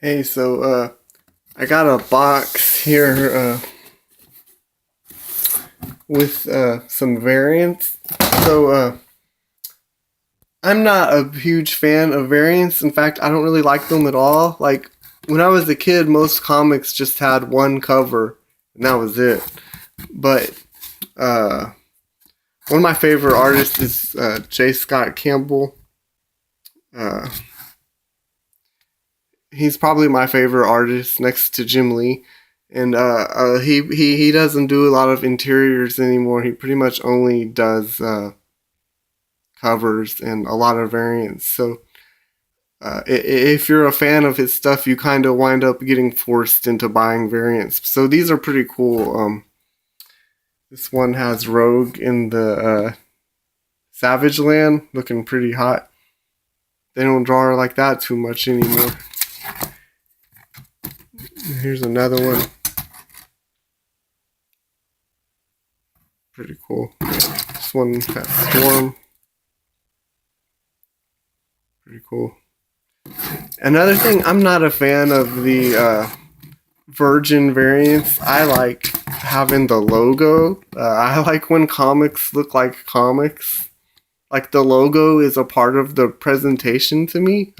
Hey, I got a box here with some variants. So I'm not a huge fan of variants. In fact, I don't really like them at all. Like when I was a kid, most comics just had one cover and that was it. But uh, one of my favorite artists is J. Scott Campbell. Uh, he's probably my favorite artist next to Jim Lee. And he doesn't do a lot of interiors anymore. He pretty much only does covers and a lot of variants. So if you're a fan of his stuff, you kind of wind up getting forced into buying variants. So these are pretty cool. This one has Rogue in the Savage Land, looking pretty hot. They don't draw her like that too much anymore. Here's another one. Pretty cool. This one has Storm. Pretty cool. Another thing, I'm not a fan of the Virgin variants. I like having the logo. I like when comics look like comics. Like the logo is a part of the presentation to me.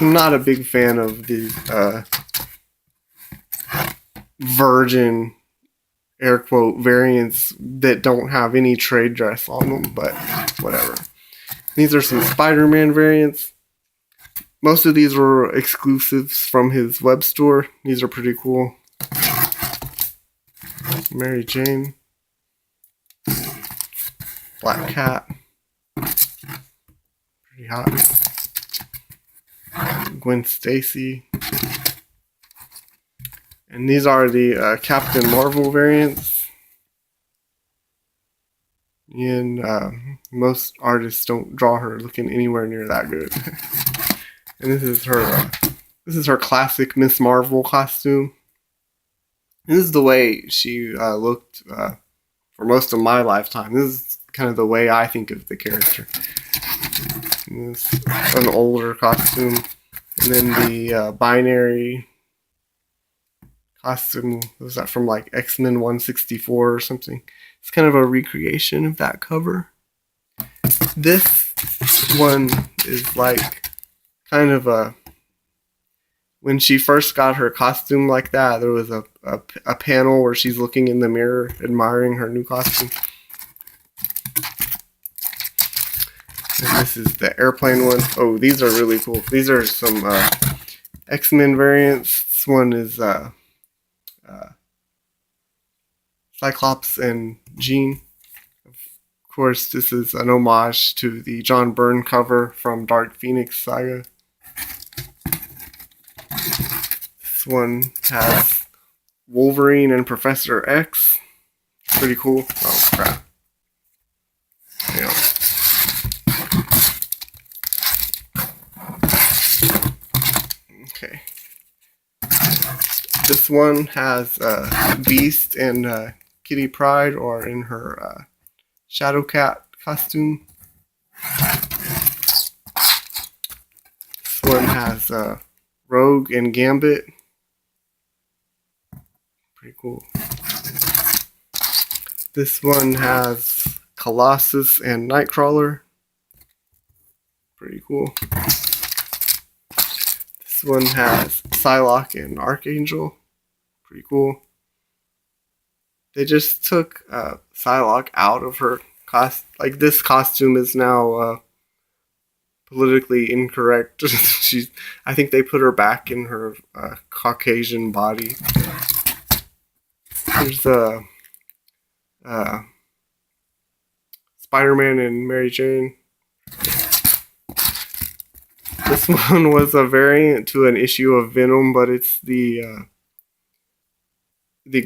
I'm not a big fan of the Virgin air quote variants that don't have any trade dress on them, but whatever. These are some Spider-Man variants. Most of these were exclusives from his web store. These are pretty cool. Mary Jane. Black Cat. Pretty hot. Gwen Stacy. And these are the Captain Marvel variants. And most artists don't draw her looking anywhere near that good. And this is her classic Miss Marvel costume. And this is the way she looked for most of my lifetime. This is kind of the way I think of the character. And this is an older costume. And then the binary costume, was that from like X-Men 164 or something? It's kind of a recreation of that cover. This one is like kind of a, when she first got her costume like that, there was a panel where she's looking in the mirror admiring her new costume. And this is the airplane one. Oh, these are really cool. These are some X-Men variants. This one is Cyclops and Jean. Of course, this is an homage to the John Byrne cover from Dark Phoenix Saga. This one has Wolverine and Professor X. Pretty cool. Oh, crap. Hang on. Okay. This one has Beast and Kitty Pryde, or in her Shadow Cat costume. This one has Rogue and Gambit. Pretty cool. This one has Colossus and Nightcrawler. Pretty cool. This one has Psylocke and Archangel. Pretty cool. They just took Psylocke out of her costume. Like, this costume is now politically incorrect. I think they put her back in her Caucasian body. Here's the Spider-Man and Mary Jane. This one was a variant to an issue of Venom, but it's the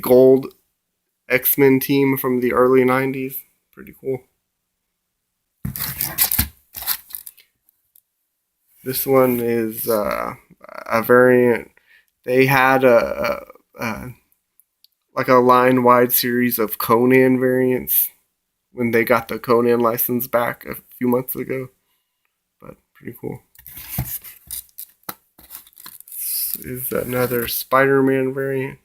gold X-Men team from the early 90s. Pretty cool. This one is a variant. They had like a line-wide series of Conan variants when they got the Conan license back a few months ago. But pretty cool. is another Spider-Man variant.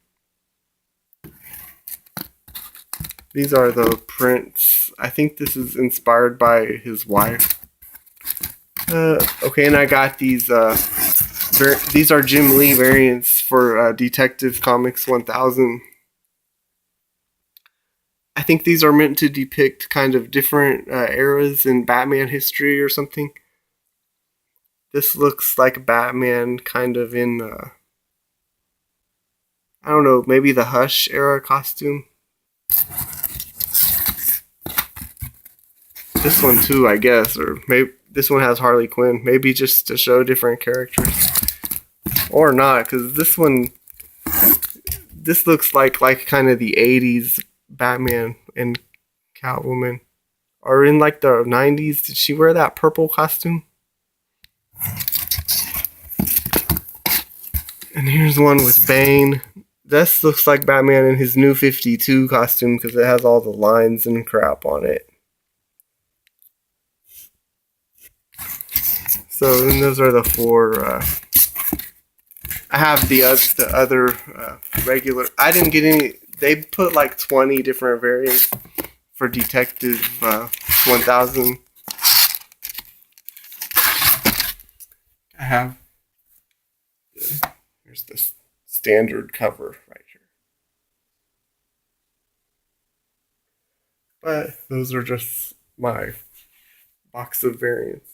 These are the prints. I think this is inspired by his wife. Okay, and I got these. These are Jim Lee variants for Detective Comics 1000. I think these are meant to depict kind of different eras in Batman history or something. This looks like Batman kind of in, I don't know, maybe the Hush era costume. This one too, I guess, or maybe this one has Harley Quinn. Maybe just to show different characters, or not, because this looks like kind of the '80s Batman and Catwoman, or in like the '90s. Did she wear that purple costume? And here's one with Bane. This looks like Batman in his new 52 costume because it has all the lines and crap on it. So, and those are the four. I have the other regular. I didn't get any. They put like 20 different variants for Detective 1000. I have. Here's the standard cover right here. But those are just my box of variants.